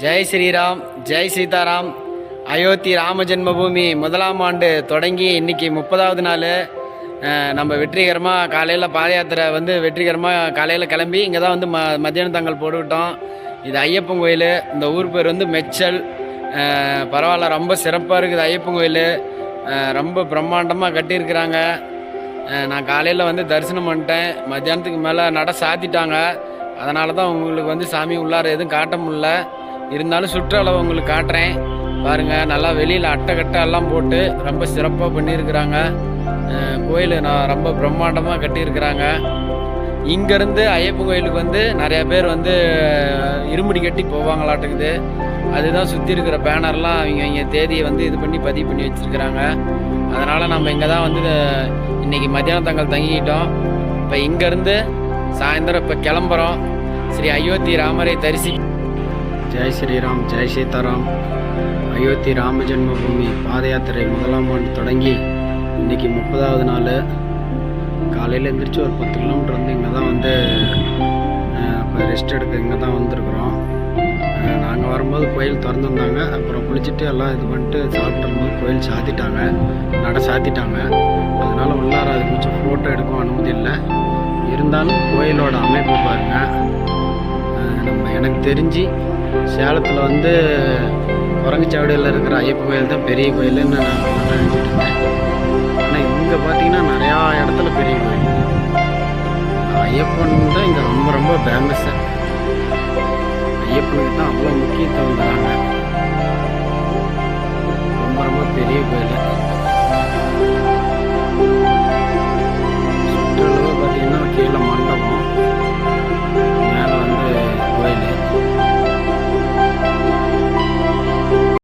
ஜெய் ஸ்ரீராம், ஜெய் சீதாராம். அயோத்தி ராம ஜென்மபூமி முதலாம் ஆண்டு தொடங்கி இன்றைக்கி 30வது நாள். நம்ம வெற்றிகரமாக காலையில் பாத யாத்திரை வெற்றிகரமாக காலையில் கிளம்பி இங்கே தான் மத்தியானம் தங்கல் போட்டுக்கிட்டோம். இது ஐயப்பன் கோயில். இந்த ஊர் பேர் மெச்சல். பரவாயில்ல, ரொம்ப சிறப்பாக இருக்குது. ஐயப்பன் கோயில் ரொம்ப பிரம்மாண்டமாக கட்டியிருக்கிறாங்க. நான் காலையில் தரிசனம் பண்ணிட்டேன். மத்தியானத்துக்கு மேலே நட சாத்திட்டாங்க. அதனால தான் உங்களுக்கு சாமி உள்ளார எதுவும் காட்ட முடியல. இருந்தாலும் சுற்றளவு உங்களுக்கு காட்டுறேன் பாருங்கள். நல்லா வெளியில் அட்டை எல்லாம் போட்டு ரொம்ப சிறப்பாக பண்ணியிருக்கிறாங்க. கோயில் ரொம்ப பிரம்மாண்டமாக கட்டியிருக்கிறாங்க. இங்கேருந்து ஐயப்பன் கோயிலுக்கு நிறையா பேர் இருமுடி கட்டி போவாங்களாட்டுக்குது. அதுதான் சுற்றி இருக்கிற பேனர்லாம் அவங்க தேதியை இது பண்ணி பதிவு பண்ணி வச்சுருக்கிறாங்க. அதனால் நம்ம இங்கே தான் இன்றைக்கி மத்தியானம் தங்கல் தங்கிக்கிட்டோம். இப்போ இங்கேருந்து சாயந்தரம் இப்போ கிளம்புறோம். ஸ்ரீ அயோத்தி ராமரை தரிசி. ஜெய் ஸ்ரீராம், ஜெய் சீதாராம். அயோத்தி ராம ஜென்மபூமி பாத யாத்திரை முதலாம் ஆண்டு தொடங்கி இன்றைக்கி 30வது நாள். காலையில் எழுந்திரிச்சு ஒரு 10 கிலோமீட்டர் இங்கே தான் இப்போ ரெஸ்ட் எடுக்க இங்கே தான் வந்திருக்குறோம். நாங்கள் வரும்போது கோயில் திறந்துருந்தாங்க. அப்புறம் குளிச்சுட்டு எல்லாம் இது பண்ணிட்டு சாப்பிட்டுரும்போது கோயில் சாத்திட்டாங்க, நட சாத்திட்டாங்க. அதனால் உள்ளார அது கொஞ்சம் ஃபோட்டோ எடுக்கும் அனுமதி இல்லை. இருந்தாலும் கோயிலோட அமைப்பு பாருங்கள். எனக்கு தெரிஞ்சு சேலத்தில் குரங்குச்சாவடியில் இருக்கிற ஐயப்பன் கோயில் தான் பெரிய கோயில்னு நான் நினச்சிட்டு இருந்தேன். ஆனால் இங்கே பார்த்தீங்கன்னா நிறையா இடத்துல பெரிய கோயில். ஐயப்பன் தான் இங்கே ரொம்ப ரொம்ப ஃபேமஸ்ஸு. ஐயப்பனுக்கு தான் அவ்வளோ முக்கியத்துவம் தராங்க. ரொம்ப ரொம்ப பெரிய கோயில்.